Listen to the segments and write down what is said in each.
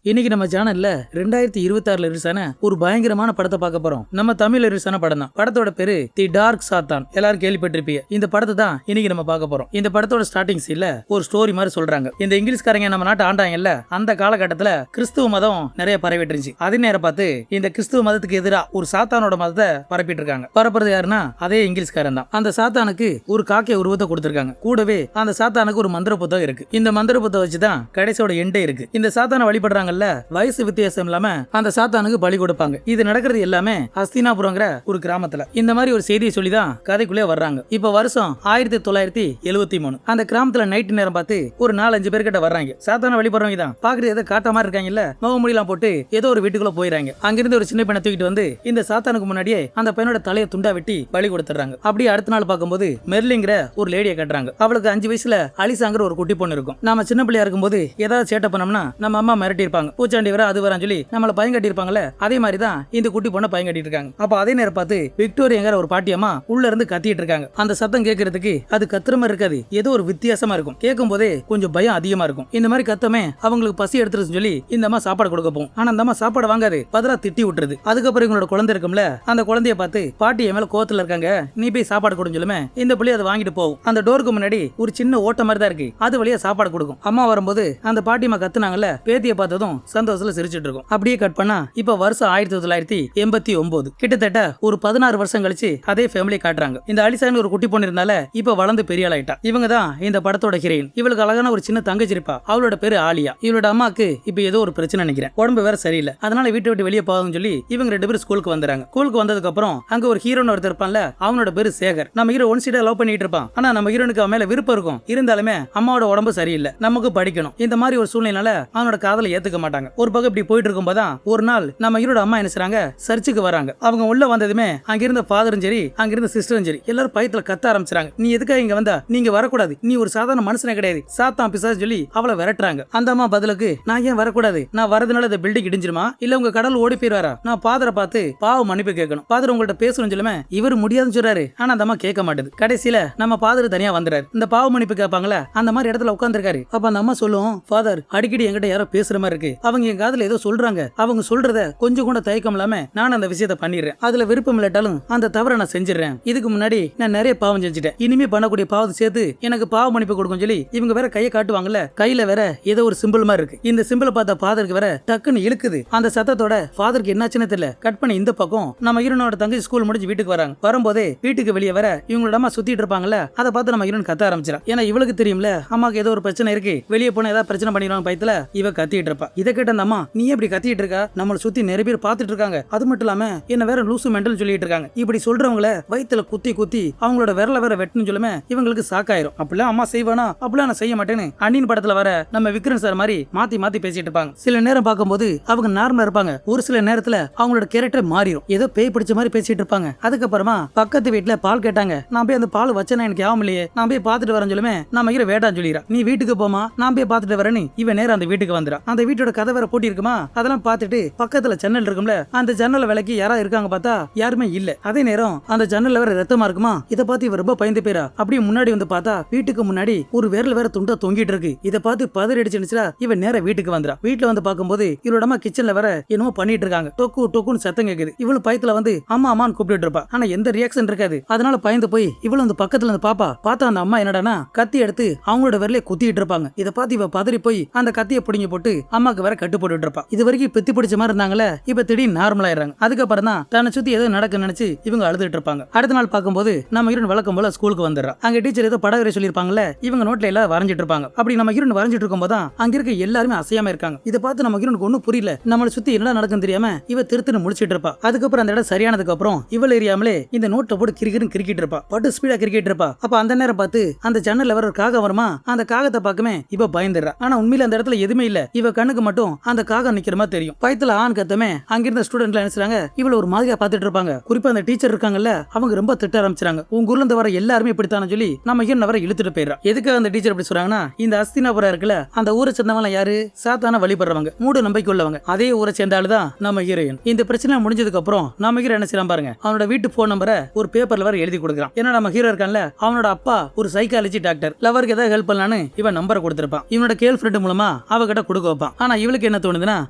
இன்னைக்கு நம்ம சேனல்ல 2026 ரிலீஸான ஒரு பயங்கரமான படத்தை பார்க்க போறோம். நம்ம தமிழ்ல ரிலீஸான படம் தான். படத்தோட பேரு தி டார்க் சாத்தான். எல்லாரும் கேள்விப்பட்டிருப்பீங்க. இந்த படத்தை தான் இன்னைக்கு நம்ம பார்க்க போறோம். இந்த படத்தோட ஸ்டார்டிங் சீன்ல ஒரு ஸ்டோரி மாதிரி சொல்றாங்க. இந்த இங்கிலீஷ்காரங்க நம்ம நாட்டை ஆண்டாங்கல்ல, அந்த காலகட்டத்துல கிறிஸ்துவ மதம் நிறைய பரவிட்டு இருந்துச்சு. அதே நேரம் பார்த்து இந்த கிறிஸ்துவ மதத்துக்கு எதிராக ஒரு சாத்தானோட மதத்தை பரப்பிட்டு இருக்காங்க. பரப்புறது யாருன்னா அதே இங்கிலீஷ்காரன் தான். அந்த சாத்தானுக்கு ஒரு காக்கை உருவத்தை கொடுத்திருக்காங்க. கூடவே அந்த சாத்தானுக்கு ஒரு மந்திர புத்தகம் இருக்கு. இந்த மந்திர புத்தகம் வச்சுதான் கடைசியோட எண்டே இருக்கு. இந்த சாத்தானை வழிபடுறாங்கல்ல, வயசு வித்தியாசம் இல்லாம அந்த சாத்தானுக்கு பலி கொடுப்பாங்க. இது நடக்கிறது எல்லாமே ஹஸ்தினாபுரங்கிற ஒரு கிராமத்துல. இந்த மாதிரி ஒரு செய்தியை சொல்லிதான் கதைக்குள்ளே வர்றாங்க. இப்ப வருஷம் 1973. அந்த கிராமத்துல நைட் நேரம் பார்த்து ஒரு 4-5 பேர் கிட்ட வர்றாங்க. சாத்தானை வழிபடுறவங்க தான். பாக்குறது ஏதோ காட்ட மாதிரி இருக்காங்கல்ல, முகமூடிலாம் போட்டு ஏதோ ஒரு வீட்டுக்குள்ள போயிடறாங்க. அங்கிருந்து ஒரு சின்ன பையனை தூக்கிட்டு வந்து இந்த சாத்தானுக்கு முன்னாடியே அந்த பையனோட தலையை துண்டா வெட்டி பலி கொடுத்துறாங்க. அப்படியே அடுத்த நாள் பார்க்கும்போது மெர்லிங்கிற ஒரு லேடியை கட்டுறாங்க. அவளுக்கு 5 வயசுல அலிசாங்கிற ஒரு குட்டி பொண்ணு இருக்கும். நாம சின்ன பிள்ளையா இருக்கும்போது ஏதாவது சேட்டை பண்ணோம்னா நம்ம அம்மா மிரட்டி இருப்பாங்க. பூச்சாண்டி வர அது வரான்னு சொல்லி நம்மள பயம் கட்டி இருப்பாங்கல்ல, அதே மாதிரி தான் இந்த குட்டி பொண்ணை பயம் கட்டிட்டு இருக்காங்க. அப்ப அதே நேரம் பார்த்து விக்டோரியாங்கிற ஒரு பாட்டியம்மா உள்ள இருந்து கத்திட்டு இருக்காங்க. அந்த சத்தம் கேட்கறதுக்கு அது கத்துற மாதிரி இருக்காது, ஏதோ ஒரு வித்தியாசமா இருக்கும். கேட்கும் போதே கொஞ்சம் பயம் அதிகமா இருக்கும். இந்த மாதிரி கத்தமே அவங்களுக்கு பசி எடுத்துருன்னு சொல்லி இந்த அம்மா சாப்பாடு கொடுக்க போகும். ஆனா அந்த அம்மா சாப்பாடு வாங்காது, பதிலா திட்டி விட்டுருது. அதுக்கப்புறம் இவங்களோட குழந்தை இருக்கும்ல, அந்த குழந்தைய பார்த்து பாட்டி என் மேல கோவத்துல இருக்காங்க, நீ போய் சாப்பாடு கொடுன்னு சொல்லுமே. இந்த பிள்ளை அதை வாங்கிட்டு போகும். அந்த டோருக்கு முன்னாடி ஒரு சின்ன ஓட்ட மாதிரி தான் இருக்கு, அது வழியா சாப்பாடு கொடுக்கும். அம்மா வரும்போது அந்த பாட்டியம்மா கத்துனாங்கல்ல, பேத்திய பார்த்ததும் சந்தோஷத்துல சிரிச்சிட்டு இருக்கும். அப்படியே கட் பண்ணா இப்ப வருஷம் 1989. கிட்டத்தட்ட ஒரு 16 வருஷம் கழிச்சு அதே ஃபேமிலி காட்டுறாங்க. இந்த அலிசான்னு ஒரு குட்டி பொண்ணு இருந்தால இப்ப வளர்ந்து பெரிய ஆளாயிட்டா. இவங்க தான் இந்த படத்தோட ஹீரோயின். இவளுக்கு அழகான ஒரு சின்ன தங்கச்சி இருப்பா, அவளோட பேரு ஆலியா. இவளோட அம்மாக்கு இப்ப ஏதோ ஒரு பிரச்சனை நினைக்கிறேன், உடம்பு வேற சரியில்லை. அதனால வீட்டை விட்டு வெளியே போகாதுன்னு சொல்லி இவங்க 2 பேரும் ஸ்கூலுக்கு வந்துறாங்க. ஸ்கூலுக்கு வந்ததுக்கு அப்புறம் அங்க ஒரு ஹீரோன்னு ஒருத்தர் இருப்பான்ல, அவனோட பேரு சேகர். நம்ம ஹீரோ ஒன் சைடா லவ் பண்ணிட்டு இருப்பான். ஆனா நம்ம ஹீரோனுக்கு அவன் மேல விருப்பம் இருக்கும், இருந்தாலுமே அம்மாவோட உடம்பு சரியில்லை, நமக்கு படிக்கணும். இந்த மாதிரி ஒரு சூழ்நிலையில அவனோட காதலை ஏத்துக்க மாட்டாங்க. ஒரு பக்கம் இப்படி போயிட்டு இருக்கும்போதான் ஒரு நாள் நம்ம ஹீரோட அம்மா என்ன செய்றாங்க, சர்ச்சுக்கு வராங்க. அவங்க உள்ள வந்ததுமே அங்க இருந்த ஃபாதரும் சரி, அங்க இருந்த சிஸ்டரும் சரி, எல்லாரும் பயத்துல கத்த ஆரம்பிச்சாங்க. நீ எதுக்காக இங்க வந்தா, நீங்க வரக்கூடாது, நீ ஒரு சாதாரண மனுஷனே கிடையாது, சாத்தான் பிசாசு சொல்லி அவளை விரட்டுறாங்க. அந்த அம்மா பதிலுக்கு, நான் ஏன் வரக்கூடாது, நான் வரதுனால இந்த பில்டிங் இடிஞ்சிருமா, இல்ல உங்க கடல் ஓடி போயிருவாரா, நான் ஃபாதரை பார்த்து பாவ மன்னிப்பு கேட்கணும், ஃபாதர் உங்கள்ட்ட பேசணும்னு சொல்லுமே. இவர் முடியாதுன்னு சொல்றாரு, ஆனா அந்த அம்மா கேட்க மாட்டேது. கடைசியில நம்ம ஃபாதர் தனியா வந்துறாரு. இந்த பாவ மன்னிப்பு கேட்பாங்களா, அந்த மாதிரி இடத்துல உட்கார்ந்திருக்காரு. அப்ப அந்த அம்மா சொல்லும், ஃபாதர் அடிக்கடி என்கிட்ட யாரோ பேசுற மாதிரி இருக்கு, அவங்க என் காதுல ஏதோ சொல்றாங்க, அவங்க சொல்றத கொஞ்சம் கூட தயக்கம் இல்லாம நான் அந்த விஷயத்தை பண்ணிடுறேன், அதுல விருப்பம் இல்லாட்டாலும் அந்த தவறை நான் செஞ்சிடறேன். இதுக்கு முன்னாடி நான் நிறைய பாவம் செஞ்சுட்டேன், இனிமே பண்ணக்கூடிய பாவத்தை சேர்த்து எனக்கு பாவ மன்னிப்பு கொடுக்கும் சொல்லி இவங்க வேற கையை காட்டுவாங்கல்ல, கையில வேற ஏதோ ஒரு சிம்பிள் மாதிரி இருக்கு. இந்த சிம்பிளை பார்த்த ஃபாதருக்கு வேற டக்குன்னு இழுக்குது. அந்த சத்தத்தோட ஃபாதருக்கு என்னாச்சுன்னு தெரியல. கட் பண்ணி இந்த பக்கம் நம்ம ஹீரோனோட தங்கச்சி ஸ்கூல் முடிஞ்சு வீட்டுக்கு வராங்க. வரும்போதே வீட்டுக்கு வெளியே வர இவங்களோட அம்மா சுத்திட்டு இருப்பாங்கல்ல, அதை பார்த்து நம்ம ஹீரோன் கத்த ஆரம்பிச்சிடா. ஏன்னா இவளுக்கு தெரியும்ல அம்மாக்கு ஏதோ ஒரு பிரச்சனை இருக்கு, வெளியே போனா ஏதாவது பிரச்சனை பண்ணிடுவாங்க பயத்துல இவ கத்திட்டு இருப்பா. இதை கேட்ட அந்த அம்மா, நீ எப்படி கத்திட்டு இருக்கா, நம்மளை சுத்தி நிறைய பேர் பார்த்துட்டு இருக்காங்க, அது மட்டும் இல்லாம என்ன வேற லூசு மெண்டல் சொல்லிட்டு இருக்காங்க, இப்படி சொல்றவங்கள வயித்துல குத்தி குத்தி அவங்களோட விரல வேற வெட்டணும் சொல்லுமே. இவங்களுக்கு சாக்காயிரும். அப்படிலாம் அம்மா செய்வானா, அப்படிலாம் நான் செய்ய மாட்டேன்னு அண்ணின் படத்துல வர நம்ம விக்ரம் சார் மாதிரி மாத்தி மாத்தி பேசிட்டு இருப்பாங்க. சில நேரம் பார்க்கும்போது அவங்க நார்மலா இருப்பாங்க, ஒரு சில நேரத்துல அவங்களோட கேரக்டர் மாறிடும், ஏதோ பேய் பிடிச்ச மாதிரி பேசிட்டு இருப்பாங்க. அதுக்கப்புறமா பக்கத்து வீட்டுல பால் கேட்டாங்க, நான் போய் அந்த பால் வச்சேன்னா எனக்கு யாவும் இல்லையே, நான் போய் பார்த்துட்டு வரேன்னு சொல்லுமே. நம்ம ஹீரோ வேண்டான்னு சொல்லிடுறா, நீ வீட்டுக்கு போமா, நான் போய் பார்த்துட்டு வரேன்னு இவன் நேரம் அந்த வீட்டுக்கு வந்துடா. அந்த வீட்டோட கதை வேற போட்டி இருக்குமா, அதெல்லாம் பார்த்துட்டு பக்கத்துல ஜன்னல் இருக்கும்ல, அந்த ஜன்னல விலைக்கு யாராவது இருக்காங்க பார்த்தா யாருமே இல்ல. அதே நேரம் அந்த ஜன்னல்ல வேற ரத்தமா இருக்குமா, இத பார்த்து இவ ரொம்ப பயந்து போயிரா. அப்படியே முன்னாடி வந்து பார்த்தா வீட்டுக்கு முன்னாடி ஒரு விரல் வேற துண்டா தொங்கிட்டு இருக்கு. இத பார்த்து பதறி அடிச்சுச்சுல, இவன் நேரா வீட்டுக்கு வந்துடா. வீட்டுல வந்து பார்க்கும்போது இவளோட அம்மா கிச்சன்ல வேற என்னமோ பண்ணிட்டு இருக்காங்க. டொக்கு டொக்குன்னு சத்தம் கேக்குது. இவளு பயத்துல வந்து அம்மா அம்மான்னு கூப்பிட்டு இருப்பா, ஆனா எந்த ரியாக்ஷன் இருக்காது. அதனால பயந்து போய் இவளு வந்து பக்கத்துல இருந்து பாப்பா. பார்த்தா அந்த அம்மா என்னடானா கத்தி எடுத்து அவங்களோட விரலே குத்திட்டு இருப்பாங்க. இத பார்த்து இவ பதறி போய் அந்த கத்தியை பிடிங்கி போட்டு அம்மாக்கு வேற கட்டு போட்டுட்டு இருப்பா. இது வரைக்கும் பித்தி பிடிச்ச மாதிரி இருந்தாங்களே, இப்ப திடீர்னு நார்மல் ஆயிடுறாங்க. அதுக்கப்புறம் தான் தன்னை சுத்தி ஏதோ நடக்க நினைச்சு இவங்க அழுதுட்டு இருப்பாங்க. அடுத்த நாள் பார்க்கும்போது நம்ம ஹீரோன் வழக்கம் போல ஸ்கூலுக்கு வந்துடுறா. அங்க டீச்சர் ஏதோ படம் வரைய சொல்லிருப்பாங்கல்ல, இவங்க நோட்ல எல்லாம் வரைஞ்சிட்டு இருப்பாங்க. அப்படி நம்ம ஹீரோன் வரைஞ்சிட்டு இருக்கும்போது தான் அங்க இருக்க எல்லாருமே அசையாம இருக்காங்க. இதை பார்த்து நம்ம ஹீரோனுக்கு ஒன்னும் புரியல, நம்மளை சுத்தி என்ன நடக்குன்னு தெரியாம இவ திருத்துன்னு முடிச்சிட்டு இருப்பா. அதுக்கப்புறம் அந்த இடம் சரியானதுக்கு அப்புறம் இவள் எரியாமலே இந்த நோட்டை போட்டு கிரிக்கெட் கிரிக்கெட் இருப்பா, பட்டு ஸ்பீடா கிரிக்கெட் இருப்பா. அப்ப அந்த நேரம் பார்த்து அந்த ஜன்னல்ல வர ஒரு காகம் வருமா, அந்த காகத்தை பார்க்கமே இவ பயந்துடுறா. ஆனா உண்மையில அந்த இடத்துல எதுவுமே இல்ல, இவ கண்ணுக்கு மட்டும் அந்த காகம் நிக்கிற மாதிரி தெரியும். பயத்துல ஆண் கத்தமே அங்கிருந்த ஸ்டூடெண்ட்ல நினைச்சாங்க இவள ஒரு மாதிரியா பார்த்துட்டு இருப்பாங்க. குறிப்பா அந்த டீச்சர் இருக்காங்கல்ல, அவங்க ரொம்ப திட்ட ஆரம்பிச்சாங்க. உங்க ஊர்ல இருந்து வர எல்லாருமே இப்படித்தானு சொல்லி நம்ம ஹீரோன் வர இழுத்துட்டு போயிடுறா. எதுக்காக அந்த டீச்சர் அப்படி சொல்றாங்கன்னா, இந்த ஹஸ்தினாபுரம் இருக்குல்ல, அந்த ஊரை சேர்ந்தவங்க யாரு, சாத்தான வழிபடுறவங்க, மூட நம்பிக்கை உள்ளவங்க. அதே ஊரை சேர்ந்தாலுதான் நம்ம ஹீரோயின். இந்த பிரச்சனை முடிஞ்சதுக்கு அப்புறம் நம்ம ஹீரோ என்ன செய்யலாம் பாருங்க, அவனோட வீட்டு போன் நம்பரை ஒரு பேப்பர்ல வர எழுதி கொடுக்குறான். ஏன்னா நம்ம ஹீரோ இருக்கான்ல, அவனோட அப்பா ஒரு சைக்காலஜி டாக்டர், லவருக்கு ஏதாவது ஹெல்ப் பண்ணலான்னு இவன் நம்பரை கொடுத்திருப்பான். இவனோட கேர்ள் ஃப்ரெண்ட் மூலமா அவகிட்ட கொடுக்க வைப்பான். ஆனா இவளுக்கு என்ன தோணுதுன்னா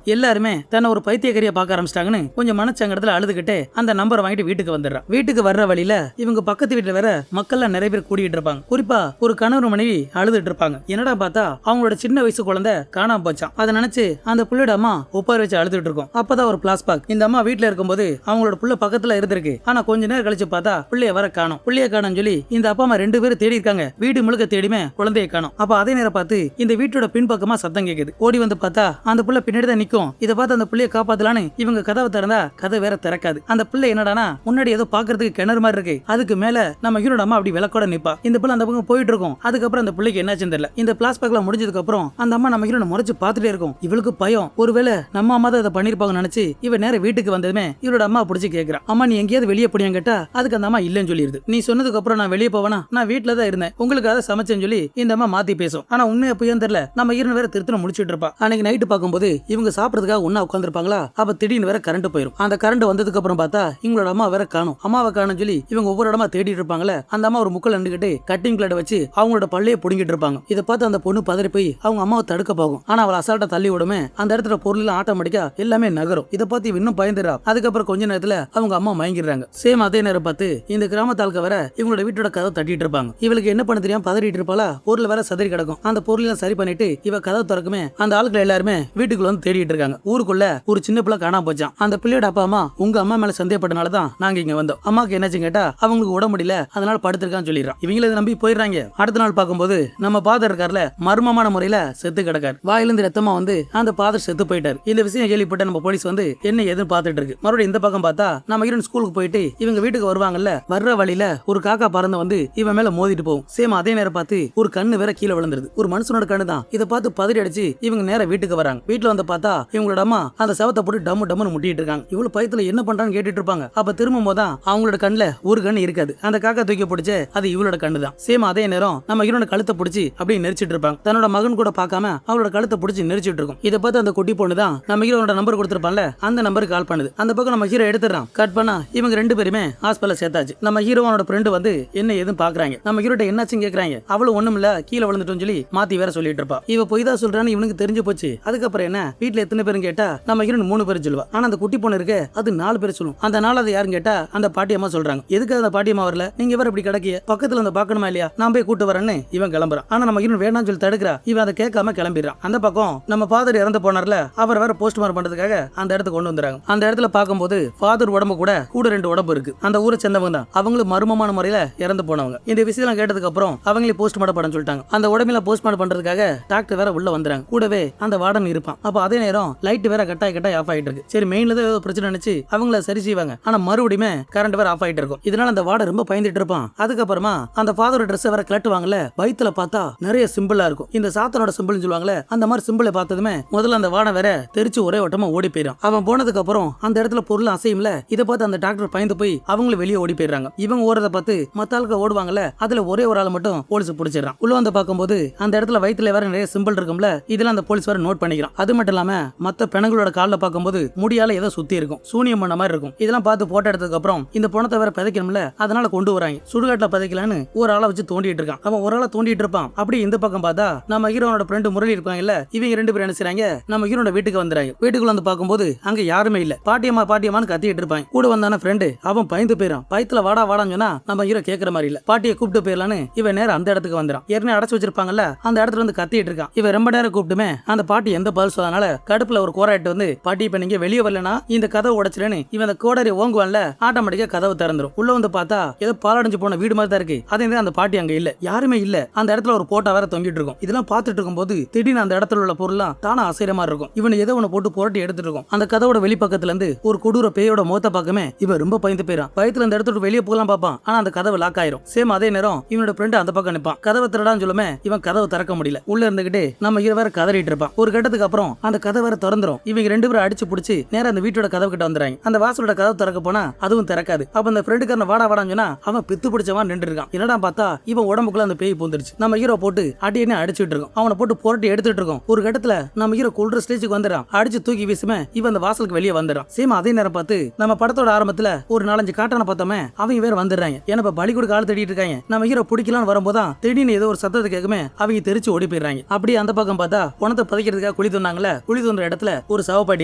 எல்லாருமே தன்னை ஒரு பைத்தியக்காரியா பார்க்க ஆரம்பிச்சிட்டாங்கன்னு கொஞ்சம் மனச்சங்கடத்துல அழுதுகிட்டே அந்த நம்பரை வாங்கிட்டு வீட்டுக்கு வந்துடுறான். வீட்டுக்கு வர்ற வழியில இவங்க பக்கத்து வீட்டுல வேற மக்கள்லாம் நிறைய பேர் கூடிட்டு இருப்பாங்க. குறிப்பா ஒரு கணவர் மனைவி அழுதுட்டு இருப்பாங்க. என்னடா பார்த்தா அவங்களோட சின்ன வயசு குழந்தை காணாம போச்சான். அதை நினைச்சு அந்த புள்ளையோட அம்மா ஒப்பாரி வச்சு அழுதுட்டு இருக்கும். அப்பதான் ஒரு பிளாஸ்பாக் இந்த அம்மா வீட்டுல இருக்கும்போது அவங்களோட புள்ள பக்கத்துல இருந்திருக்கு. ஆனா கொஞ்ச நேரம் கழிச்சு பார்த்தா புள்ளைய வர காணோம். புள்ளைய காணோம் சொல்லி இந்த அப்பா அம்மா 2 பேரும் தேடி இருக்காங்க. வீடு முழுக்க தேடிமே குழந்தைய காணோம். அப்ப அதே நேரம் பார்த்து இந்த வீட்டோட பின்பக்கமா சத்தம் கேக்குது. ஓடி வந்து பார்த்தா அந்த புள்ள பின்னாடி தான் நிக்கும். இதை பார்த்து அந்த புள்ளைய காப்பாத்தலான்னு இவங்க கதவை திறந்தா கதை வேற திறக்காது. அந்த பிள்ளை என்னடானா முன்னாடி ஏதோ பாக்குறதுக்கு கிணறு மாதிரி இருக்கு. அதுக்கு மேல நம்ம ஹீரோட அம்மா அப்படி விளக்கோட நிப்பா. இந்த பிள்ளை அந்த பக்கம் போயிட்டு இருக்கும். அதுக்கப்புறம் அந்த பிள்ளைக்கு என்னாச்சுன்னு தெரியல. இந்த பிளாஸ்பாக்ல முடிஞ்சதுக்கு அப்புறம் அந்த அம்மா நம்ம ஹீரோனை முறைச்சு பார்த்துட்டே இருக்கும். இவளுக்கு பயம். ஒருவேளை நம்ம அம்மா தான் இதை பண்ணிருப்பாங்கன்னு நினைச்சு இவ நேரம் வீட்டுக்கு வந்ததுமே இவரோட அம்மா பிடிச்சி கேட்கிறா, அம்மா நீ எங்கேயாவது வெளியே போனியா கேட்டா அதுக்கு அந்த அம்மா இல்லன்னு சொல்லிடுது. நீ சொன்னதுக்கு அப்புறம் நான் வெளியே போவேனா, நான் வீட்டுல தான் இருந்தேன், உங்களுக்காக சமைச்சேன்னு சொல்லி இந்த அம்மா மாத்தி பேசும். ஆனா உண்மையா போயும் தெரியல. நம்ம ஹீரோன் வேற திருத்தன முடிச்சிட்டு இருப்பா. அன்னைக்கு நைட்டு பார்க்கும்போது இவங்க சாப்பிடறதுக்காக ஒண்ணா உட்காந்துருப்பாங்களா. அப்ப திடீர்னு வேற கரண்ட் போயிடும். அந்த கரண்ட் வந்ததுக்கு அப்புறம் பார்த்தா இவங்களோட அம்மா வேற காணும். அம்மாவை காணும் சொல்லி இவங்க ஒவ்வொரு இடமா தேடிட்டு இருப்பாங்களே. அந்த அம்மா ஒரு முக்கல் நின்றுகிட்டு கட்டிங் பிளேட் வச்சு அவங்களோட பள்ளையை புடுங்கிட்டு இருப்பாங்க. இதை பார்த்து அந்த பொண்ணு பதறி போய் அவங்க அம்மாவை தடுக்க போகும். ஆனா அவளை அசால்ட்டா தள்ளி விடுமே அந்த இடத்துல பொருள் ஆட்டோமேட்டிக்கா எல்லாமே நகரும். இதை பார்த்து இன்னும் பயந்துடா. அதுக்கப்புறம் கொஞ்ச நேரத்துல அவங்க அம்மா மயங்கிடுறாங்க. சேம் அதே நேரம் பார்த்து இந்த கிராமத்தாளுக்கு வேற இவங்களோட வீட்டோட கதவை தட்டிட்டு இருப்பாங்க. இவளுக்கு என்ன பண்ண தெரியாம பதறிட்டு இருப்பாளா. பொருள் வேற சதறி கிடக்கும். அந்த பொருளெல்லாம் சரி பண்ணிட்டு இவ கதவை திறக்குமே அந்த ஆளுக்கள் எல்லாருமே வீட்டுக்குள்ள வந்து தேடிட்டு இருக்காங்க. ஊருக்குள்ள ஒரு சின்ன பிள்ளை காணாம போச்சான். அந்த பிள்ளையோட அப்பா அம்மா உங்க அம்மா மேல சந்தேகப்பட்டனாலதான் நாங்க இங்க வந்தோம். அம்மாக்கு என்னாச்சு கேட்டா அவங்களுக்கு உடம்பு முடியல அதனால படுத்திருக்கான்னு சொல்லிடுறான். இவங்கள நம்பி போயிடுறாங்க. அடுத்த நாள் பார்க்கும்போது நம்ம பாதர் இருக்கார்ல மர்மமான முறையில செத்து கிடக்காரு. வாயிலிருந்து ரத்தமா வந்து அந்த பாதர் செத்து போயிட்டாரு. இந்த விஷயம் கேள்விப்பட்ட நம்ம போலீஸ் வந்து என்ன ஏதுன்னு பார்த்துட்டு இருக்கு. மறுபடியும் இந்த பக்கம் பார்த்தா நம்ம ஹீரோயின் ஸ்கூலுக்கு போயிட்டு இவங்க வீட்டுக்கு வருவாங்கல்ல. வர்ற வழியில ஒரு காக்கா பறந்து வந்து இவன் மேல மோதிட்டு போகும். சேம் அதே நேரம் பார்த்து ஒரு கண்ணு வேற கீழே விழுந்துருது. ஒரு மனுஷனோட கண்ணு தான். இதை பார்த்து பதறி அடிச்சு இவங்க நேர வீட்டுக்கு வராங்க. வீட்டுல வந்து பார்த்தா இவங்களோட அம்மா அந்த சவத்தை போட்டு டம்மு டம்முன்னு முட்டிட்டு இருக்காங்க. இவ்வளவு பயத்துல என்ன பண்றான்னு கேட்டுட்டு இருப்பாங்க. அப்ப திரும்பும் போதான் அவங்களோட கண்ணுல ஒரு கண்ணு இருக்காது. அந்த காக்கா தூக்கி பிடிச்சு அது இவளோட கண்ணு தான். சேம் அதே நேரம் நம்ம ஹீரோட கழுத்தை பிடிச்சி அப்படியே நெரிச்சிட்டு இருப்பாங்க. தன்னோட மகன் கூட பார்க்காம அவளோட கழுத்தை பிடிச்சி நெரிச்சிட்டு இருக்கும். இதை பார்த்து அந்த குட்டி பொண்ணு தான் நம்ம ஹீரோட நம்பர் கொடுத்திருப்பான்ல அந்த நம்பருக்கு கால் பண்ணுது. அந்த பக்கம் நம்ம ஹீரோ எடுத்துறான். கட் பண்ணா இவங்க 2 பேருமே ஹாஸ்பிடல்ல சேர்த்தாச்சு. நம்ம ஹீரோவோட ஃப்ரெண்டு வந்து என்ன ஏதுன்னு பாக்குறாங்க. நம்ம ஹீரோட்ட என்னாச்சுன்னு கேக்குறாங்க. அவளும் ஒண்ணும் இல்ல கீழே விழுந்துட்டோம்னு சொல்லி மாத்தி வேற சொல்லிட்டு இருப்பா. இவ போய் தான் சொல்றான்னு இவனுக்கு தெரிஞ்சு போச்சு. அதுக்கப்புறம் என்ன வீட்டுல எத்தனை பேரும் கேட்டா நம்ம ஹீரோன் 3 பேர் சொல்லுவா. ஆனா அந்த குட்டி பொண்ணு இருக்கு அது 4 பேர் சொல்லும். அந்த 4வது யாருன்னு கேட்டா அந்த பாட்டியம்மா சொல்றாங்க. எதுக்கு அந்த பாட்டியம்மா வரல, நீங்க வேற இப்படி கிடக்கிய பக்கத்துல வந்து பாக்கணுமா இல்லையா, நான் போய் கூட்டு வரேன்னு இவன் கிளம்புறான். ஆனா நம்ம ஹீரோன் வேணாம்னு சொல்லி தடுக்கிறா. இவன் அதை கேட்காம கிளம்பிடுறான். அந்த பக்கம் நம்ம ஃபாதர் இறந்து போனார்ல அவர் வேற போஸ்ட்மார்ட்டம் பண்றதுக்காக அந்த இடத்துக்கு கொண்டு வந்துறாங்க. அந்த இடத்துல பார்க்கும்போது ஃபாதர் உடம்பு கூட 2 உடம்பு இருக்கு. அந்த ஊரை சேர்ந்தவங்க தான். அவங்களும் மர்மமான முறையில இறந்து போனவங்க. இந்த விஷயம் கேட்டதுக்கு அப்புறம் அவங்களே போஸ்ட்மார்ட்டம் பண்ண சொல்லிட்டாங்க. அந்த உடம்புல போஸ்ட்மார்ட்டம் பண்றதுக்காக டாக்டர் வேற உள்ள வந்துறாங்க. கூடவே அந்த வார்டன் இருப்பான். அப்ப அதே நேரம் லைட் வேற கட்டாய் ஆஃப் ஆயிட்டு இருக்கு. சரி மெயின்ல தான் ஏதோ பிரச்சனை நினைச்சு அவங்கள சரி செய்வாங்க. ஆனா மறுபடியுமே கரண்ட் வேற ஆஃப் ஆயிட்டு இருக்கும். இதனால அந்த வார்டன் ரொம்ப பயந்துட்டு இருப்பான். அதுக்கப்புறமா அந்த ஃபாதரோட ட்ரெஸ் வேற கலட்டுவாங்கல்ல. வயித்துல பார்த்தா நிறைய சிம்பிளா இருக்கும். இந்த சாத்தனோட சிம்பிள்னு சொல்லுவாங்கல்ல அந்த மாதிரி சிம்பிளை பார்த்ததுமே முதல்ல அந்த வார்டன் வேற தெரிச்சு ஒரே ஓட்டமா ஓடி போயிடும். அவன் போனதுக்கு அப்புறம் அந்த இடத்துல பொருள் அசையும்ல. இதை பார்த்து அந்த டாக்டர் பயந்து போய் அவங்களும் வெளியே ஓடி போயிடுறாங்க. இவங்க ஓடுறத பார்த்து மத்த ஆளுக்கு ஓடுவாங்கல்ல அதுல ஒரே ஒரு ஆள் மட்டும் போலீஸ் பிடிச்சிடறான். உள்ள வந்து பார்க்கும்போது அந்த இடத்துல வயித்துல வேற நிறைய சிம்பிள் இருக்கும்ல. இதெல்லாம் அந்த போலீஸ் வேற நோட் பண்ணிக்கிறான். அது மட்டும் இல்லாம மத்த பெண்களோட காலில் பார்க்கும்போது முடியால ஏதோ சுத்தி இருக்கும். சூனியம் பண்ண மாதிரி இருக்கும். இதெல்லாம் பார்த்து போட்டோ எடுத்ததுக்கு அப்புறம் இந்த பணத்தை வேற பதைக்கணும்ல அதனால கொண்டு வராங்க. சுடுகாட்டுல பதைக்கலான்னு ஒரு ஆளை வச்சு தோண்டிட்டு இருக்கான். அவன் ஒரு ஆளை தோண்டிட்டு இருப்பான். அப்படி இந்த பக்கம் பார்த்தா நம்ம ஹீரோனோட ஃப்ரெண்டு முரளி இருப்பாங்கல்ல இவங்க 2 பேரும் என்ன செய்றாங்க நம்ம ஹீரோட வீட்டுக்கு வந்துறாங்க. வீட்டுக்குள்ள வந்து பார்க்கும்போது அங்க யாருமே இல்ல. பாட்டியம்மான்னு கத்திட்டு இருப்பாங்க. கூட வந்தான ஃப்ரெண்டு அவன் பயந்து போயிடும். பயத்துல வாடான்னு சொன்னா நம்ம ஹீரோ கேட்கற மாதிரி இல்ல. பாட்டியை கூப்பிட்டு போயிடலான்னு இவன் நேரம் அந்த இடத்துக்கு வந்துறான். ஏற்கனவே அடைச்சு வச்சிருப்பாங்கல்ல அந்த இடத்துல வந்து கத்திட்டு இருக்கான். இவன் ரொம்ப நேரம் கூப்பிட்டுமே அந்த பாட்டி எந்த பதில் சொல்லாதனால கடுப்புல ஒரு கோராயிட்டு வந்து பாட்டி இப்ப நீங்க வெளியே வரலனா இந்த கதவை உடைச்சிருன்னு இவன் அந்த கோடாரி ஓங்குவான்ல ஆட்டோமேட்டிக்கா கதவு திறந்துரும். உள்ள வந்து பார்த்தா ஏதோ பாலடைஞ்சு போன வீடு மாதிரி தான் இருக்கு. அதே அந்த பாட்டி அங்க இல்ல, யாருமே இல்ல. அந்த இடத்துல ஒரு போட்டோ வேற தொங்கிட்டு இருக்கும். இதெல்லாம் பார்த்துட்டு இருக்கும்போது திடீர்னு அந்த இடத்துல உள்ள பொருள்லாம் தானா அசைற மாதிரி இருக்கும். இவன் ஏதோ ஒண்ணு போட்டு புரட்டி எடுத்துட்டு இருக்கும். அந்த கதவோட வெளிப்பக்கத்துல இருந்து ஒரு கொடூர பேயோட முகத்தை பார்க்கமே இவன் ரொம்ப பயந்து போயிறான். பயத்துல அந்த இடத்துல வெளியே போகலாம் பார்ப்பான். ஆனா அந்த கதவு லாக் ஆயிரும். சேம் அதே நேரம் இவனோட ஃப்ரெண்ட் அந்த பக்கம் நிப்பான். கதவை திறடான்னு சொல்லுமே இவன் கதவை திறக்க முடியல. உள்ள இருந்துகிட்டு நம்ம ஹீரோ வேற கதறிட்டு இருப்பான். ஒரு கட்டத்துக்கு அப்புறம் அந்த கதவை வேற திறந்துரும். இவங்க 2 பேரும் அடிச்சு புடிச்சு நேரா அந்த வீட்டோட கதவு கிட்ட வந்துறாங்க. அந்த வாசலோட கதவு திறக்க போனா அதுவும் திறக்காது. அப்ப அந்த ஃப்ரெண்டுக்காரன வாடான்னு சொன்னா அவன் பித்து பிடிச்சவன் நின்று இருக்கான். என்னடா பார்த்தா இவன் உடம்புக்குள்ள அந்த பேய் பூந்துருச்சு. நம்ம ஹீரோ போட்டு அடியே அடிச்சுட்டு இருக்கோம். அவனை போட்டு புரட்டி எடுத்துட்டு இருக்கோம். ஒரு கட்டத்துல நம்ம ஹீரோ கொல்ற ஸ்டேஜுக்கு வந்துறான். அடிச்சு தூக்கி வீசுமே இவன் அந்த வாசலுக்கு வெளியே வந்துறான். சேம் அதே நேரம் பார்த்து நம்ம படத்தோட ஆரம்பத்துல ஒரு 4-5 காட்டான பார்த்தோமே அவங்க வேற வந்துடுறாங்க. ஏன்னா இப்ப பலி கொடுக்க ஆள் தேடிட்டு இருக்காங்க. நம்ம ஹீரோ பிடிக்கலான்னு வரும்போதான் திடீர்னு ஏதோ ஒரு சத்தத்தை கேட்குமே அவங்க தெரிச்சு ஓடி போயிடுறாங்க. அப்படி அந்த பக்கம் பார்த்தா பணத்தை பதைக்கிறதுக்காக வழியா குழி தோண்டாங்கல்ல, குழி தோன்ற இடத்துல ஒரு சவப்பெட்டி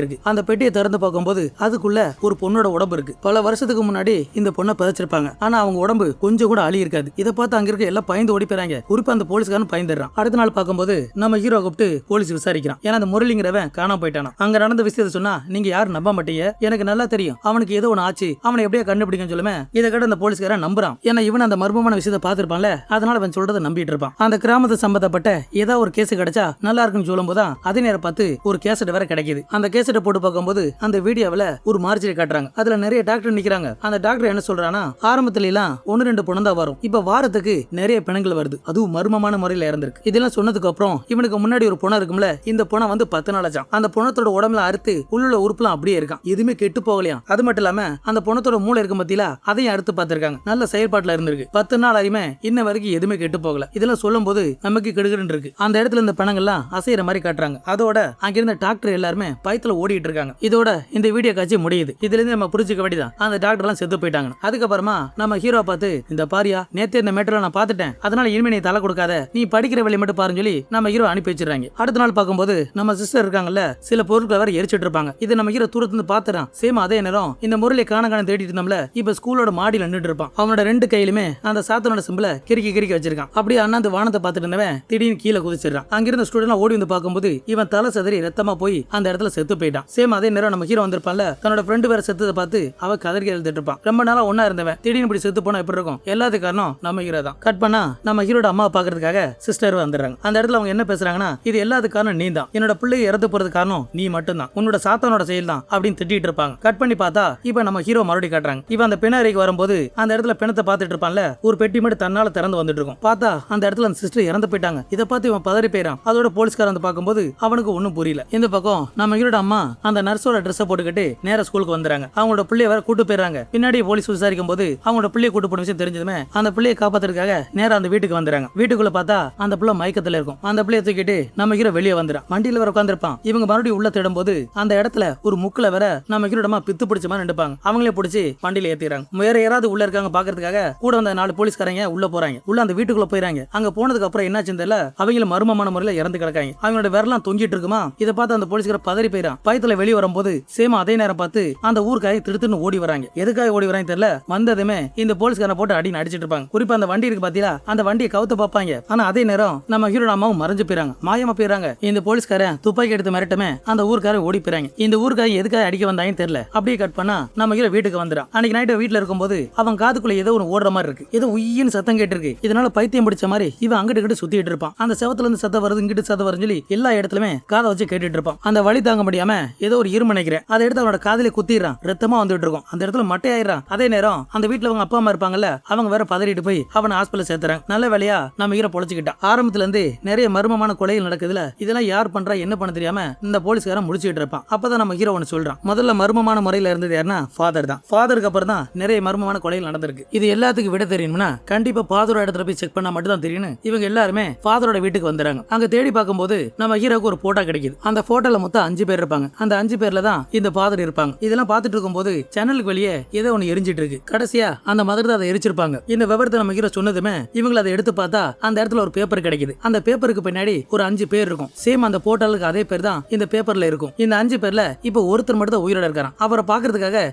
இருக்கு. அந்த பெட்டியை திறந்து பார்க்கும்போது அதுக்குள்ள ஒரு பொண்ணோட உடம்பு இருக்கு. பல வருஷத்துக்கு முன்னாடி இந்த பொண்ணை பதிச்சிருப்பாங்க. ஆனா அவங்க உடம்பு கொஞ்சம் கூட அழி இருக்காது. இதை பார்த்து அங்க இருக்க எல்லாம் பயந்து ஓடி போறாங்க. குறிப்பா அந்த போலீஸ்காரன் பயந்துடுறான். அடுத்த நாள் பார்க்கும்போது நம்ம ஹீரோ கூப்பிட்டு போலீஸ் விசாரிக்கிறான். ஏன்னா அந்த முரளிங்கிறவன் காணாம போயிட்டானா. அங்க நடந்த விஷயத்தை சொன்னா நீங்க யாரும் நம்ப மாட்டீங்க, எனக்கு நல்லா தெரியும், அவனுக்கு ஏதோ ஒன்று ஆச்சு, அவனை எப்படியா கண்டுபிடிக்கன்னு சொல்லுமே. இதை கேட்ட அந்த போலீஸ்காரன் நம்புறான். ஏன்னா இவன் அந்த மர்மமான விஷயத்தை பார்த்திருப்பான்ல, அதனால அவன் சொல்றதை நம்பிட்டு இருப்பான். அந்த கிராமத்தை சம்பந்தப்பட்ட ஏதாவது ஒரு கேஸ் கிடைச்சா நல்லா இருக்குன்னு சொல்லும் போது அதே நேரம் பார்த்து ஒரு கேசட் வேற கிடைக்குது. அந்த கேசட்டை போட்டு பார்க்கும்போது அந்த வீடியோவில் ஒரு மார்ஜரி காட்டுறாங்க. அதுல நிறைய டாக்டர் நிக்கிறாங்க. அந்த டாக்டர் என்ன சொல்றானா, ஆரம்பத்துல எல்லாம் 1-2 பணம் தான் வரும், இப்ப வாரத்துக்கு நிறைய பிணங்கள் வருது, அதுவும் மர்மமான முறையில் இறந்திருக்கு. இதெல்லாம் சொன்னதுக்கு அப்புறம் இவனுக்கு முன்னாடி ஒரு பணம் இருக்கும்ல, இந்த பணம் வந்து 10 நாள் ஆச்சாம். அந்த பணத்தோட உடம்புல அறுத்து உள்ள உறுப்புலாம் அப்படியே இருக்கான், எதுவுமே கெட்டு போகலையா. அது மட்டும் இல்லாம அந்த பணத்தோட மூளை இருக்கும் பத்தியில அதையும் அறுத்து பார்த்திருக்காங்க. நல்ல செயல்பாட்டுல இருந்திருக்கு. 10 நாள் ஆயுமே இன்ன வரைக்கும் எதுவுமே கெட்டு போகல. இதெல்லாம் சொல்லும் போது நமக்கு கெடுக்கன்னு இருக்கு. அந்த இடத்துல இந்த பணங்கள்லாம் அசைற மாதிரி காட்டுறாங்க. அதோட அங்கிருந்த டாக்டர் எல்லாருமே பயத்துல ஓடிட்டு இருக்காங்க. இதோட இந்த வீடியோ காட்சி முடியுது. இதுல இருந்து நம்ம புரிஞ்சுக்க வேண்டியதான் அந்த டாக்டர் எல்லாம் செத்து போயிட்டாங்க. அதுக்கப்புறமா நம்ம ஹீரோ பார்த்து, இந்த பாரியா நேத்து இந்த மேட்டர்ல நான் பார்த்துட்டேன், அதனால இனிமே நீ தலை கொடுக்காத, நீ படிக்கிற வேலையை மட்டும் பாருன்னு சொல்லி நம்ம ஹீரோ அனுப்பி வச்சிடறாங்க. அடுத்த நாள் பார்க்கும்போது நம்ம சிஸ்டர் இருக்காங்கல்ல, சில பொருட்களை வேற எரிச்சிட்டு இருப்பாங்க. இதை நம்ம ஹீரோ தூரத்துல இருந்து பாத்துறான். சேம் அதே நேரம் இந்த முறையில காண தேடிட்டு இருந்தோம்ல, இப்ப ஸ்கூலோட மாடியில் நின்றுட்டு இருப்பான். அவனோட 2 கையிலுமே அந்த சாத்தனோட சிம்பிள கிறுக்கி வச்சிருக்கான். அப்படியே அண்ணாந்து வானத்தை பார்த்துட்டு இருந்தவன் திடீர்னு கீழே குதிச்சிடறான். அங்கிருந்த ஸ்டூடெண்ட் ஓடி வந்து பார்க்கும்போது இவன் தலை சதறி ரத்தமா போய் அந்த இடத்துல செத்து போயிட்டான். சேம் அதே நேரம் நம்ம ஹீரோ வந்திருப்பான்ல, தன்னோட ஃப்ரெண்டு வேற செத்ததை பார்த்து அவ கதறி எழுதிட்டு இருப்பான். ரொம்ப நாளா ஒன்னா இருந்தவன் திடீர்னு இப்படி செத்து போனா எப்படி இருக்கும். எல்லாத்துக்கு காரணம் நம்ம ஹீரோ தான். கட் பண்ணா நம்ம ஹீரோட அம்மா பாக்குறதுக்காக சிஸ்டர் வந்துடுறாங்க. அந்த இடத்துல அவங்க என்ன பேசுறாங்கன்னா, இது எல்லாத்துக்கு காரணம் நீ தான், என்னோட பிள்ளை இறந்து போறது காரணம் நீ மட்டும் தான், உன்னோட சாத்தானோட செயல் தான் அப்படின்னு திட்டிட்டு இருப்பாங்க. கட் பண்ணி பார்த்தா இப்ப நம்ம ஹீரோ மறுபடியும் காட்டுறாங்க. இவன் அந்த பிணறைக்கு வரும்போது அந்த இடத்துல பிணத்தை பார்த்துட்டு இருப்பான்ல, ஒரு பெட்டி மட்டும் தன்னால திறந்து வந்துட்டு இருக்கும். பார்த்தா அந்த இடத்துல அந்த சிஸ்டர் இறந்து போயிட்டாங்க. இதை பார்த்து இவன் பதறி போயிறான். அதோட போலீஸ்காரன் வந்து பார்க்கும்போது அவனுக்கு ஒன்னும் புரியல. இந்த பக்கம் நம்ம ஹீரோட அம்மா அந்த நர்ஸோட ட்ரெஸ் போட்டுக்கிட்டு நேரா ஸ்கூலுக்கு வந்துறாங்க. அவங்களோட பிள்ளைய வேற கூட்டு போயிறாங்க. பின்னாடி போலீஸ் விசாரிக்கும் போது அவங்களோட பிள்ளைய கூட்டு போன விஷயம் தெரிஞ்சதுமே அந்த பிள்ளையை காப்பாத்துறதுக்காக நேரா அந்த வீட்டுக்கு வந்துறாங்க. வீட்டுக்குள்ள பார்த்தா அந்த பிள்ளை மயக்கத்துல இருக்கும். அந்த பிள்ளைய தூக்கிட்டு நம்ம ஹீரோ வெளியே வந்துறான். வண்டியில வேற உட்காந்துருப்பான். இவங்க மறுபடியும் உள்ள தேடும் போது அந்த இடத்துல ஒரு முக்குல வேற நம்ம ஹீரோட அம்மா பித்து பிடிச்ச மாதிரி நின்றுப்பாங்க. அவங்களே பிடிச்சி வண்டியில ஏத்திறாங்க. வேற யாராவது உள்ள இருக்காங்க பாக்குறதுக்காக கூட வந்த 4 போலீஸ்காரங்க உள்ள போறாங்க. உள்ள அந்த வீட்டுக்குள்ள போயிறாங்க. அங்க போனதுக்கு அப்புறம் என்னாச்சு தெரியல, அவங்கள மர்மமான முறையில இறந்து கிடக்காங்க. அவங்களோட விரலாம் தொங்கிட்டு இருக்குமா. இதை பார்த்து அந்த போலீஸ்கார பதறி போயிறான். பயத்துல வெளியே வரும்போது சேமா அதே நேரம் பார்த்து அந்த ஊருக்காய் திடுத்துன்னு ஓடி வராங்க. எதுக்காக ஓடி வராங்க தெரியல. வந்ததுமே இந்த போலீஸ்காரனை போட்டு அடி அடிச்சிட்டு இருப்பாங்க. குறிப்பா அந்த வண்டி இருக்கு பாத்தீங்களா, அந்த வண்டியை கவுத்த பார்ப்பாங்க. ஆனா அதே நேரம் நம்ம ஹீரோட அம்மாவும் மறைஞ்சு போயிறாங்க, மாயமா போயிறாங்க. இந்த போலீஸ்காரன் துப்பாக்கி எடுத்து மிரட்டமே அந்த ஊருக்காரர் ஓடி போயிறாங்க. இந்த ஊருக்காய் எதுக்காக அடிக்க வந்தாங்கன்னு தெரியல. அப்படியே கட் பண்ணா நம்ம ஹீரோ வீட்டுக்கு வந்துறான். அன்னைக்கு நைட்டு வீட்டுல இருக்கும்போது அவன் காதுக்குள்ள ஏதோ ஒன்று ஓடுற மாதிரி இருக்கு. ஏதோ உயின்னு சத்தம் கேட்டு இருக்கு. இதனால பைத்தியம் பிடிச்ச மாதிரி இவன் அங்கிட்டு கிட்ட சுத்திட்டு இருப்பான். அந்த செவத்துல இருந்து சத்தம் வருது, இங்கிட்டு சத்தம் வருதுன்னு சொல்லி எல்லா இடத்துலயுமே காதை வச்சு கேட்டுட்டு இருப்பான். அந்த வழி தாங்க முடியாம ஏதோ ஒரு இரும்பு நினைக்கிறேன், அதை எடுத்து அவனோட காதிலே குத்திடுறான். ரத்தமா வந்துட்டு இருக்கும். அந்த இடத்துல மட்டையாயிரான். அதே நேரம் அந்த வீட்டுல அவங்க அப்பா அம்மா இருப்பாங்கல்ல, அவங்க வேற பதறிட்டு போய் அவனை ஹாஸ்பிட்டல் சேர்த்துறாங்க. நல்ல வேலையா நம்ம ஹீரோ பொழைச்சுக்கிட்டான். ஆரம்பத்துல இருந்து நிறைய மர்மமான கொலைகள் நடக்குதுல, இதெல்லாம் யார் பண்றா என்ன பண்ண தெரியாம இந்த போலீஸ்காரன் முடிச்சுட்டு இருப்பான். அப்பதான் நம்ம ஹீரோ ஒன்னு சொல்றான். முதல்ல மர்மமான முறையில இருந்தது யாருன்னா ஃபாதர் தான். ஃபாதருக்கு அப்புறம் தான் நிறைய மர்மமான கொலைகள் நடந்திருக்கு. இது எல்லாத்துக்கும் விட தெரியணும்னா கண்டிப்பா ஃபாதரோட இடத்துல போய் செக் பண்ணா மட்டும் தான் தெரியும். இவங்க எல்லாருமே ஃபாதரோட வீட்டுக்கு வந்துறாங்க. அங்க தேடி பார்க்கும்போது நம்ம ஹீரோக்கு ஒரு போட்டோ கிடைக்குது. அந்த போட்டோல மொத்தம் 5 பேர் இருப்பாங்க. அந்த 5 பேர்ல தான் இந்த ஃபாதர் இருப்பாங்க. இதெல்லாம் பார்த்துட்டு இருக்கும்போது ஜன்னலுக்கு வெளியே ஏதோ ஒன்னு எரிஞ்சிட்டு இருக்கு. கடைசியா அந்த மதர் தான் அதை எரிச்சிருப்பாங்க. இந்த விவரத்தை நம்ம ஹீரோ சொன்னதுமே இவங்க அதை எடுத்து பார்த்தா அந்த இடத்துல ஒரு பேப்பர் கிடைக்குது. அந்த பேப்பருக்கு பின்னாடி ஒரு 5 பேர் இருக்கும். சேம் அந்த போட்டோலுக்கு அதே பேர் தான் இந்த பேப்பர்ல இருக்கும். இந்த 5 பேர்ல இப்ப ஒருத்தர் மட்டும் தான் உயிரோட இருக்காராம். அவரை பாக்குறதுக்காக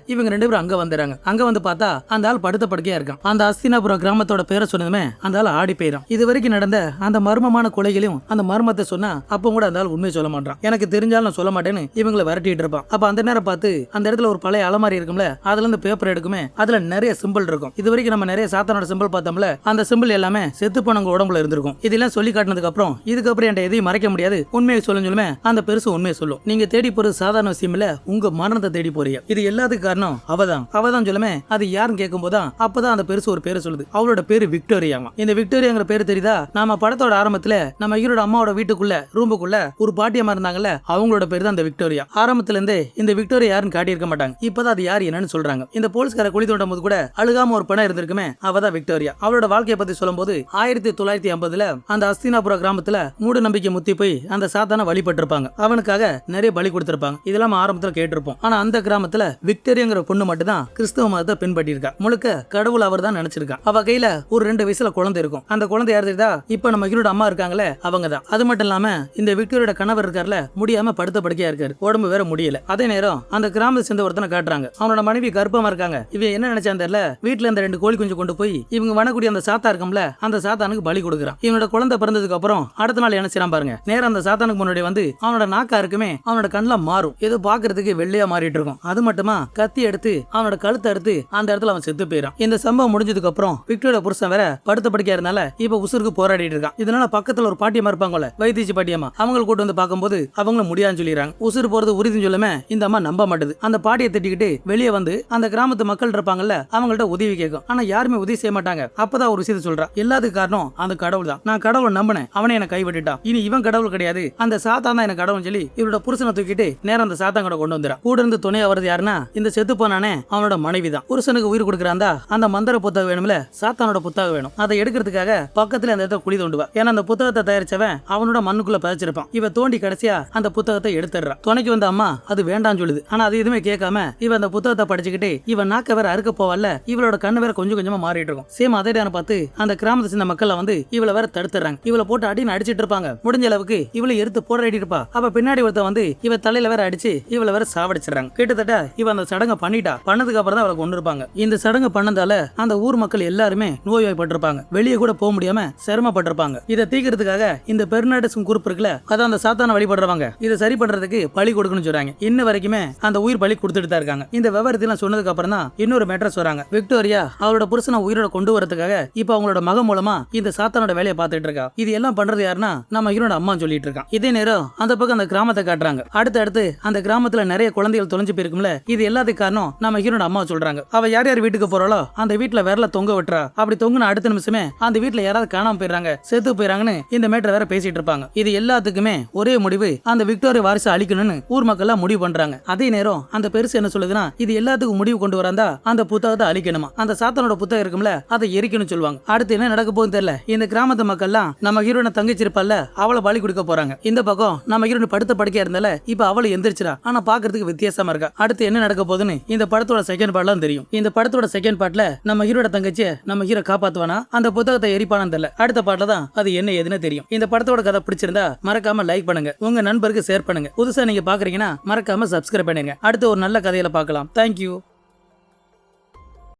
இவங்க 2 பேரும் அங்க வந்துறாங்க. அங்க வந்து பார்த்தா அந்த ஆள் படுத்த படுக்கையா இருக்கான். அந்த அஸ்தினாபுரம் கிராமத்தோட பேரை சொன்னதுமே அந்த ஆள் ஆடி போயிடும். இது வரைக்கும் நடந்த அந்த மர்மமான கொலைகளையும் அந்த மர்மத்தை சொன்னா அப்ப கூட அந்த ஆள் உண்மையை சொல்ல மாட்டான். எனக்கு தெரிஞ்சாலும் நான் சொல்ல மாட்டேன்னு இவங்களை விரட்டிட்டு இருப்பான். அப்ப அந்த நேரம் பார்த்து அந்த இடத்துல ஒரு பழைய அலமாரி இருக்கும்ல, அதுல இருந்து பேப்பர் எடுக்குமே, அதுல நிறைய சிம்பிள் இருக்கும். இது வரைக்கும் நம்ம நிறைய சாத்தானோட சிம்பிள் பார்த்தோம்ல, அந்த சிம்பிள் எல்லாமே செத்து போனவங்க உடம்புல இருந்திருக்கும். இதெல்லாம் சொல்லி காட்டினதுக்கு அப்புறம் இதுக்கப்புறம் என்கிட்ட எதையும் மறைக்க முடியாது, உண்மையை சொல்லுமே அந்த பெருசு உண்மையை சொல்லும். நீங்க தேடி போறது சாதாரண விஷயம் இல்ல, உங்க மரணத்தை தேடி போறீங்க. இது எல்லாத்துக்கும் காரணம் அவதான் சொல்லுமே. அது யாருன்னு கேட்கும் போதுதான் அப்பதான் அந்த பெருசு ஒரு பேரை சொல்லுது. அவளோட பேரு விக்டோரியா. இந்த விக்டோரியாங்கிற பேரு தெரியுதா? நாம படத்தோட ஆரம்பத்துல நம்ம ஹீரோட அம்மாவோட வீட்டுக்குள்ள ரூமுக்குள்ள ஒரு பாட்டியம்மா இருந்தாங்கல்ல, அவங்களோட பேர் தான் இந்த விக்டோரியா. ஆரம்பத்துல இருந்தே இந்த விக்டோரியா யாருன்னு காட்டியிருக்க மாட்டாங்க. இப்பதான் அது யார் என்னன்னு சொல்றாங்க. இந்த போலீஸ்கார குழி தோண்டும் போது கூட அழுகாம ஒரு பணம் இருந்திருக்குமே, அவதான் விக்டோரியா. அவளோட வாழ்க்கையை பத்தி சொல்லும்போது 1950 அந்த அஸ்தினாபுர கிராமத்துல மூட நம்பிக்கை முத்தி போய் அந்த சாத்தான வழிபட்டு இருப்பாங்க. அவனுக்காக நிறைய பலி கொடுத்திருப்பாங்க. இதெல்லாம் ஆரம்பத்துல கேட்டிருப்போம். ஆனா அந்த கிராமத்துல விக்டோரியாங்கிற பொண்ணு மட்டும் தான் கிறிஸ்தவ மதத்தை பின்பற்றி இருக்கா. முழுக்க கடவுள் அவர் தான் நினைச்சிருக்கா. அவ கையில ஒரு 2 வயசுல குழந்தை இருக்கும். அந்த குழந்தை யார் தெரியுதா? இப்ப நம்ம ஹீரோட அம்மா இருக்காங்களே, அவங்க தான். அது மட்டும் இல்லாம இந்த விக்டோரியா விக்டோரியோட கணவர் இருக்கார்ல, முடியாம படுத்த படுக்கையா இருக்காரு, உடம்பு வேற முடியல. அதே நேரம் அந்த கிராமத்தை சேர்ந்த ஒருத்தனை காட்டுறாங்க. அவனோட மனைவி கர்ப்பமா இருக்காங்க. இவன் என்ன நினைச்சான் தெரியல, வீட்டுல இந்த 2 கோழி குஞ்சு கொண்டு போய் இவங்க வனக்கூடிய அந்த சாத்தா இருக்கும்ல, அந்த சாத்தானுக்கு பலி கொடுக்குறான். இவனோட குழந்தை பிறந்ததுக்கு அப்புறம் அடுத்த நாள் என்ன செய்யறான் பாருங்க, நேரம் அந்த சாத்தானுக்கு முன்னாடி வந்து அவனோட நாக்கா இருக்குமே, அவனோட கண்ணெல்லாம் மாறும், ஏதோ பாக்குறதுக்கு வெள்ளையா மாறிட்டு இருக்கும். அது மட்டுமா கத்தி எடுத்து அவனோட கழுத்தை எடுத்து அந்த இடத்துல அவன் செத்து போயிடான். இந்த சம்பவம் முடிஞ்சதுக்கு அப்புறம் விக்டோரியா புருஷன் வேற படுத்த படுக்கையா இருந்தால இப்ப உசுருக்கு போராடிட்டு இருக்கான். இதனால பக்கத்துல ஒரு பாட்டியம்மா இருப்பாங்கல்ல, வைத்தியச்சி பாட்டியம்மா, அவங்களை கூட்டு வந்து பார்க்கும்போது அவங்களும் முடியாதுன்னு சொல்லிடுறாங்க. உசுறு போறது உறுதின்னு சொல்லுமே இந்த அம்மா நம்ப மாட்டுது. அந்த பாட்டியை திட்டிக்கிட்டு வெளியே வந்து அந்த கிராமத்து மக்கள் இருப்பாங்கல்ல, அவங்கள்ட்ட உதவி கேட்கும். ஆனா யாருமே உதவி செய்ய மாட்டாங்க. அப்பதான் ஒரு விஷயத்தை சொல்றா, எல்லாத்துக்கும் காரணம் அந்த கடவுள் தான். நான் கடவுளை நம்பினேன், அவனே என்ன கைவிட்டுட்டான். இனி இவன் கடவுள் கிடையாது, அந்த சாத்தான் தான் எனக்கு கடவுள் சொல்லி இவரோட புருஷனை தூக்கிட்டு நேரம் அந்த சாத்தான் கூட கொண்டு வந்துறான். கூட இருந்து துணையா வருது யாருன்னா இந்த செத்து போனானே அவனோட மனைவி தான். புருஷனுக்கு உயிர் கொடுக்குறாந்தா அந்த மந்திர புத்தகம் வேணும்ல, சாத்தானோட புத்தகம் வேணும். அதை எடுக்கிறதுக்காக பக்கத்துல அந்த இடத்துல குழி தோண்டுவா. ஏன்னா அந்த புத்தகத்தை தயாரிச்சவன் அவனோட மண்ணுக்குள்ள பதிச்சிருப்பான். இவ தோண்டி கடைசியா அந்த புத்தகத்தை எடுத்துடுறான். துணைக்கு வந்த அம்மா அது வேண்டாம்னு சொல்லுது. ஆனா அது எதுவுமே கேட்காம இவ அந்த புத்தகத்தை படிச்சுக்கிட்டு இவன் நாக்க வேற அறுக்க போவல்ல, இவளோட கண்ணு வேற கொஞ்சம் கொஞ்சமா மாறிட்டு இருக்கும். சேம் அதே நேரம் பார்த்து அந்த கிராமத்தை சேர்ந்த மக்கள் வந்து இவளை வேற தடுத்துறாங்க. இவளை போட்டு அடின்னு அடிச்சிட்டு இருப்பாங்க. முடிஞ்ச அளவுக்கு இவளை எடுத்து போராடி இருப்பா. அப்ப பின்னாடி ஒருத்த வந்து இவ தலையில வேற அடிச்சு இவளை வேற சாவடிச்சிடறாங்க. கிட்டத்தட்ட இவ அந்த சடங்கை பண்ணிட்டா. பண்ணதுக்கு அப்புறம் தான் அவளை கொண்டு இருப்பாங்க. இந்த சடங்கு பண்ணதால அந்த ஊர் மக்கள் எல்லாருமே நோய்வாய்ப்பட்டிருப்பாங்க. வெளியே கூட போக முடியாம சிரமப்பட்டிருப்பாங்க. இதை தீக்கிறதுக்காக இந்த பெர்னாடஸ் குரூப் இருக்குல்ல, அதான் அந்த சாத்தான வழிபடுறவங்க, இதை சரி பண்றதுக்கு பலி கொடுக்கணும்னு சொல்றாங்க. இன்ன வரைக்குமே அந்த உயிர் பலி கொடுத்துட்டு தான் இருக்காங்க. இந்த விவரத்தெல்லாம் சொன்னதுக்கு அப்புறம் தான் இன்னொரு மேட்டர் சொல்றாங்க. விக்டோரியா அவளோட புருஷனை உயிரோட கொண்டு வரதுக்காக இப்ப அவங்களோட மகன் மூலமா இந்த சாத்தானோட வேலையை பார்த்துட்டு இருக்கா. இது எல்லாம் பண்றது யாருன்னா நம்ம ஹீரோட அம்மா சொல்லிட்டு இருக்கான். இதே நேரம் அந்த பக்கம் அந்த கிராமத்தை காட்டுறாங்க. அடுத்து அந்த கிராமத்துல நிறைய குழந்தைகள் தொலைஞ்சு போயிருக்கும்ல, இது எல்லாத்துக்கும் காரணம் நம்ம ஹீரோட அம்மா சொல்றாங்க. அவ யார் யார் வீட்டுக்கு போறாளோ அந்த வீட்டுல விரல தொங்க விட்டுறா. அப்படி தொங்குன அடுத்த நிமிஷமே அந்த வீட்டுல யாராவது காணாம போயிடுறாங்க, செத்து போயிறாங்கன்னு இந்த மேட்டர் வேற பேசிட்டு இருப்பாங்க. இது எல்லாத்துக்குமே ஒரே முடிவு, அந்த விக்டோரியா வாரிசு அழிக்கணும்னு ஊர் மக்கள் எல்லாம் முடிவு பண்றாங்க. அதே நேரம் அந்த பெருசு என்ன சொல்லுதுன்னா, இது எல்லாத்துக்கும் முடிவு கொண்டு வராந்தா அந்த புத்தகத்தை அழிக்கணுமா, அந்த சாத்தானோட புத்தகம் இருக்கும்ல அதை எரிக்கணும்னு சொல்லுவாங்க. அடுத்து என்ன நடக்க போகுதுன்னு தெரியல. இந்த கிராமத்து மக்கள்லாம் நம்ம ஹீரோனை தங்கச்சி இருப்பால அவளை பலி கொடுக்க போறாங்க. இந்த பக்கம் நம்ம ஹீரோன் படுத்த படுக்கையா இருந்தால இப்ப அவளை எந்திரிச்சிரா. ஆனா பாக்குறதுக்கு வித்தியாசமா இருக்கா. அடுத்து என்ன நடக்க போகுதுன்னு இந்த படத்தோட செகண்ட் பார்ட்லாம் தெரியும். இந்த படத்தோட செகண்ட் பார்ட்ல நம்ம ஹீரோட தங்கச்சியை நம்ம ஹீரோ காப்பாத்துவானா, அந்த புத்தகத்தை எரிப்பானான்னு தெரியல. அடுத்த பார்ட்ல தான் அது என்ன ஏதுன்னு தெரியும். இந்த படத்தோட கதை பிடிச்சிருந்தா மறக்காம லைக் பண்ணுங்க, உங்க நண்பருக்கு ஷேர் பண்ணுங்க. புதுசா நீங்க பாக்குறீங்கன்னா மறக்காம சப்ஸ்கிரைப் பண்ணுங்க. அடுத்து ஒரு நல்ல கதையில பார்க்கலாம். தேங்க்யூ.